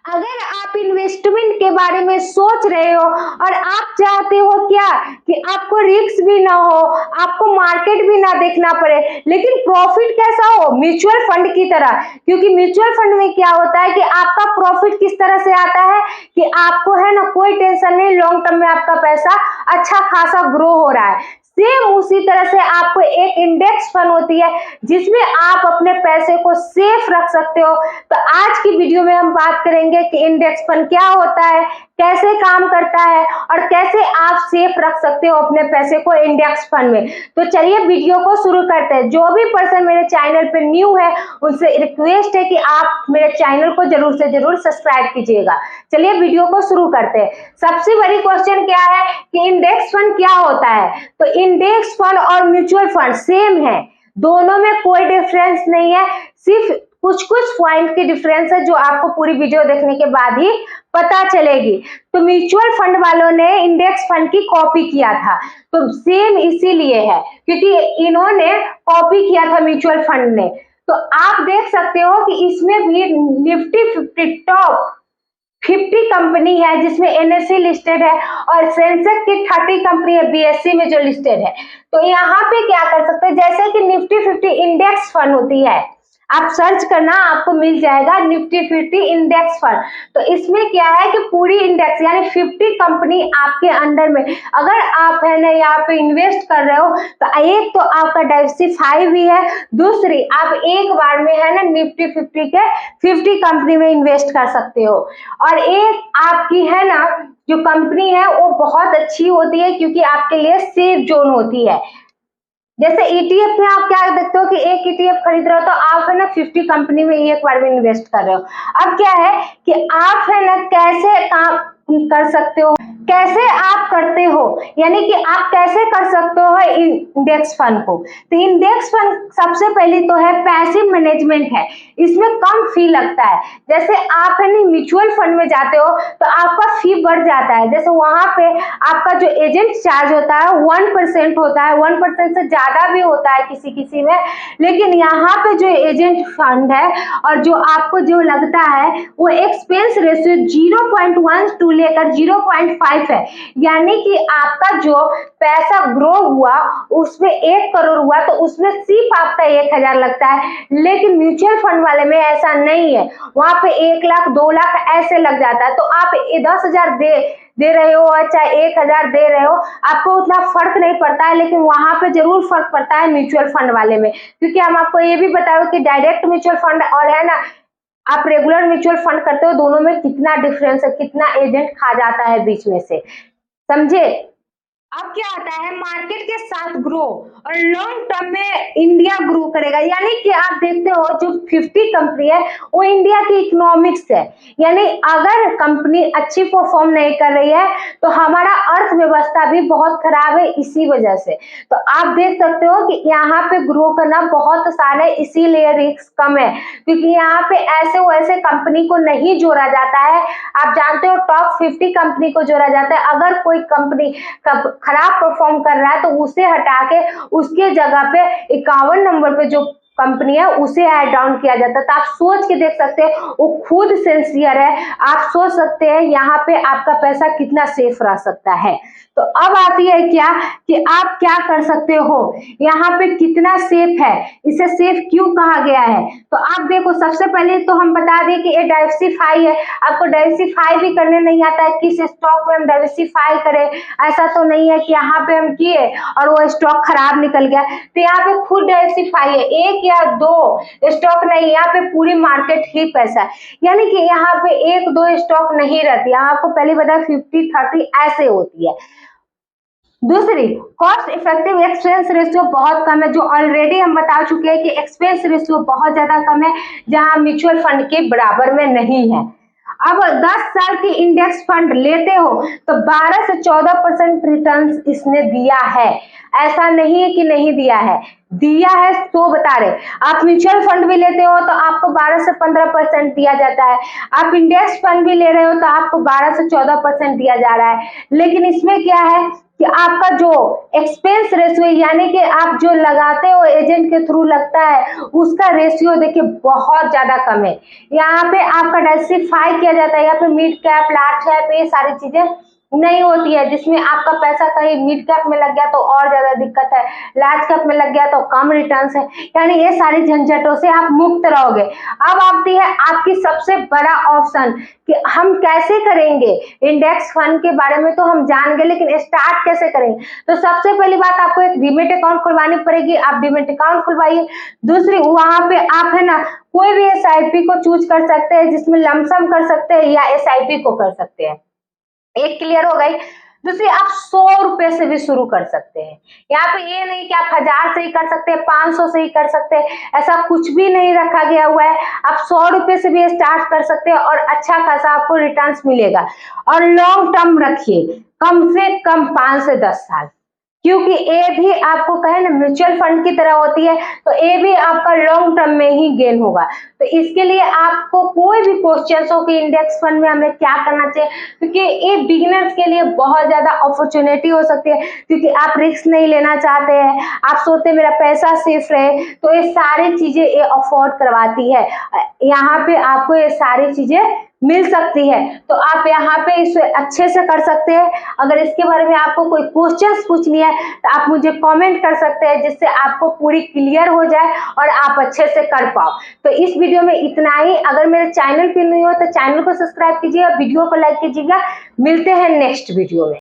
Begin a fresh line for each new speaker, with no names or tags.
अगर आप इन्वेस्टमेंट के बारे में सोच रहे हो और आप चाहते हो क्या कि आपको रिस्क भी ना हो, आपको मार्केट भी ना देखना पड़े, लेकिन प्रॉफिट कैसा हो, म्यूचुअल फंड की तरह। क्योंकि म्यूचुअल फंड में क्या होता है कि आपका प्रॉफिट किस तरह से आता है कि आपको है ना कोई टेंशन नहीं, लॉन्ग टर्म में आपका पैसा अच्छा खासा ग्रो हो रहा है। सेम उसी तरह से आपको एक इंडेक्स फंड होती है जिसमें आप अपने पैसे को सेफ रख सकते हो। तो आज की वीडियो में हम बात करेंगे कि इंडेक्स फंड क्या होता है, कैसे काम करता है और कैसे आप सेफ रख सकते हो अपने पैसे को इंडेक्स फंड में। तो चलिए वीडियो को शुरू करते हैं। जो भी पर्सन मेरे चैनल पे न्यू है उनसे रिक्वेस्ट है कि आप मेरे चैनल को जरूर से जरूर सब्सक्राइब कीजिएगा। चलिए वीडियो को शुरू करते हैं। सबसे बड़ी क्वेश्चन क्या है कि इंडेक्स फंड क्या होता है। तो इंडेक्स फंड और म्यूचुअल फंड सेम है, दोनों में कोई डिफरेंस नहीं है, सिर्फ कुछ कुछ पॉइंट की डिफरेंस है जो आपको पूरी वीडियो देखने के बाद ही पता चलेगी। तो म्यूचुअल फंड वालों ने इंडेक्स फंड की कॉपी किया था, तो सेम इसीलिए है क्योंकि इन्होंने कॉपी किया था म्यूचुअल फंड ने। तो आप देख सकते हो कि इसमें भी निफ्टी 50 टॉप 50 कंपनी है जिसमें एनएससी लिस्टेड है और सेंसेक्स की 30 कंपनी है बीएससी में जो लिस्टेड है। तो यहाँ पे क्या कर सकते हैं, जैसे कि निफ्टी 50 इंडेक्स फंड होती है, आप सर्च करना आपको मिल जाएगा निफ्टी 50 इंडेक्स फंड। तो इसमें क्या है कि पूरी इंडेक्स यानी 50 कंपनी आपके अंडर में, अगर आप है ना यहाँ पे इन्वेस्ट कर रहे हो तो एक तो आपका डाइवर्सिफाई भी है, दूसरी आप एक बार में है ना निफ्टी 50 के 50 कंपनी में इन्वेस्ट कर सकते हो। और एक आपकी है ना जो कंपनी है वो बहुत अच्छी होती है क्योंकि आपके लिए सेफ जोन होती है। जैसे ईटीएफ में आप क्या देखते हो कि एक ईटीएफ खरीद रहे हो तो आप है ना 50 कंपनी में एक बार में इन्वेस्ट कर रहे हो। अब क्या है कि आप है ना कैसे काम कर सकते हो, कैसे आप करते हो, यानी कि आप कैसे कर सकते हो इंडेक्स फंड को। तो इंडेक्स फंड सबसे पहले तो है पैसिव मैनेजमेंट है, इसमें कम फी लगता है। जैसे आप है ना म्यूचुअल फंड में जाते हो तो आपका फी बढ़ जाता है, जैसे वहां पे आपका जो एजेंट चार्ज होता है 1% होता है, 1% से ज्यादा भी होता है किसी किसी में। लेकिन यहाँ पे जो एजेंट फंड है और जो आपको जो लगता है वो एक्सपेंस रेशियो 0.1 टू लेकर 0.5 है, यानी कि आपका जो पैसा ग्रो हुआ उसमें 1 करोड़ हुआ तो उसमें सिर्फ आपका 1000 लगता है। लेकिन म्यूचुअल फंड वाले में ऐसा नहीं है, वहां पे 1 लाख 2 लाख ऐसे लग जाता है। तो आप 10,000 दे रहे हो और चाहे 1000 दे रहे हो, आपको उतना फर्क नहीं पड़ता है, लेकिन वहां पे जरूर फर्क पड़ता है म्यूचुअल फंड वाले में। क्योंकि हम आपको ये भी बताओ कि डायरेक्ट म्यूचुअल फंड और है ना आप रेगुलर म्यूचुअल फंड करते हो, दोनों में कितना डिफरेंस है, कितना एजेंट खा जाता है बीच में से, समझे। अब क्या आता है मार्केट के साथ ग्रो और लॉन्ग टर्म में इंडिया ग्रो करेगा। यानी कि आप देखते हो जो 50 कंपनी है वो इंडिया की इकोनॉमिक्स है, यानी अगर कंपनी अच्छी परफॉर्म नहीं कर रही है तो हमारा अर्थव्यवस्था भी बहुत खराब है इसी वजह से। तो आप देख सकते हो कि यहाँ पे ग्रो करना बहुत आसान है, इसीलिए रिस्क कम है क्योंकि यहाँ पे ऐसे वैसे कंपनी को नहीं जोड़ा जाता है। आप जानते हो टॉप 50 कंपनी को जोड़ा जाता है। अगर कोई कंपनी खराब परफॉर्म कर रहा है तो उसे हटा के उसके जगह पे 51 नंबर पे जो कंपनी है उसे ऐड डाउन किया जाता है। तो आप सोच के देख सकते हैं वो खुद सिंसियर है, आप सोच सकते हैं यहाँ पे आपका पैसा कितना सेफ रह सकता है। तो अब आती है क्या कि आप क्या कर सकते हो, यहाँ पे कितना सेफ है, इसे सेफ क्यों कहा गया है। तो आप देखो सबसे पहले तो हम बता दें कि ये डाइवर्सिफाई है, आपको डाइवर्सिफाई भी करने नहीं आता है, किस स्टॉक में हम डाइवर्सिफाई करें, ऐसा तो नहीं है कि यहाँ पे हम किए और वो स्टॉक खराब निकल गया। तो यहाँ पे खुद डाइवर्सिफाई है, 1 या 2 स्टॉक नहीं, यहाँ पे पूरी मार्केट ही पैसा है। यानी कि यहाँ पे 1-2 स्टॉक नहीं रहती, यहाँ आपको पहले बताया 50-30 ऐसे होती है। दूसरी कॉस्ट इफेक्टिव एक्सपेंस रेशियो बहुत कम है, जो ऑलरेडी हम बता चुके हैं कि एक्सपेंस रेशियो बहुत ज्यादा कम है जहां म्यूचुअल फंड के बराबर में नहीं है। अब 10 साल की इंडेक्स फंड लेते हो तो 12 से 14% रिटर्न इसने दिया है, ऐसा नहीं है कि नहीं दिया है, दिया है तो बता रहे। आप म्यूचुअल फंड भी लेते हो तो आपको 12 से 15% दिया जाता है, आप इंडेक्स फंड भी ले रहे हो तो आपको 12 से 14% दिया जा रहा है। लेकिन इसमें क्या है कि आपका जो एक्सपेंस रेशियो यानी कि आप जो लगाते हो एजेंट के थ्रू लगता है उसका रेशियो देखिए बहुत ज्यादा कम है। यहाँ पे आपका डाइवर्सिफाई किया जाता है, यहाँ पे मिड कैप, लार्ज कैप, ये सारी चीजें नहीं होती है, जिसमें आपका पैसा कहीं मिड कैप में लग गया तो और ज्यादा दिक्कत है, लार्ज कैप में लग गया तो कम रिटर्न्स है, यानी ये सारी झंझटों से आप मुक्त रहोगे। अब आती है आपकी सबसे बड़ा ऑप्शन कि हम कैसे करेंगे। इंडेक्स फंड के बारे में तो हम जान गए, लेकिन स्टार्ट कैसे करेंगे। तो सबसे पहली बात आपको एक डीमेट अकाउंट खुलवानी पड़ेगी, आप डीमेट अकाउंट खुलवाइए। दूसरी, वहां पे आप है ना कोई भी एसआईपी को चूज कर सकते हैं, जिसमें लमसम कर सकते हैं या एसआईपी को कर सकते हैं। एक क्लियर हो गई। दूसरी, आप 100 रुपए से भी शुरू कर सकते हैं। यहाँ पे ये नहीं कि आप 1000 से ही कर सकते हैं, 500 से ही कर सकते हैं, ऐसा कुछ भी नहीं रखा गया हुआ है। आप 100 रुपए से भी स्टार्ट कर सकते हैं और अच्छा खासा आपको रिटर्न्स मिलेगा। और लॉन्ग टर्म रखिए, कम से कम 5 से 10 साल, क्योंकि ये भी आपको कहे ना म्यूचुअल फंड की तरह होती है, तो ये भी आपका लॉन्ग टर्म में ही गेन होगा। तो इसके लिए आपको कोई भी क्वेश्चन हो कि इंडेक्स फंड में हमें क्या करना चाहिए, क्योंकि ये बिगिनर्स के लिए बहुत ज्यादा अपॉर्चुनिटी हो सकती है, क्योंकि आप रिस्क नहीं लेना चाहते हैं, आप सोचते मेरा पैसा सेफ रहे, तो ये सारी चीजें ये अफोर्ड करवाती है। यहाँ पे आपको ये सारी चीजें मिल सकती है, तो आप यहाँ पे इसे अच्छे से कर सकते हैं। अगर इसके बारे में आपको कोई क्वेश्चंस पूछनी है तो आप मुझे कमेंट कर सकते हैं, जिससे आपको पूरी क्लियर हो जाए और आप अच्छे से कर पाओ। तो इस वीडियो में इतना ही। अगर मेरे चैनल पे नहीं हो तो चैनल को सब्सक्राइब कीजिए और वीडियो को लाइक कीजिएगा। मिलते हैं नेक्स्ट वीडियो में।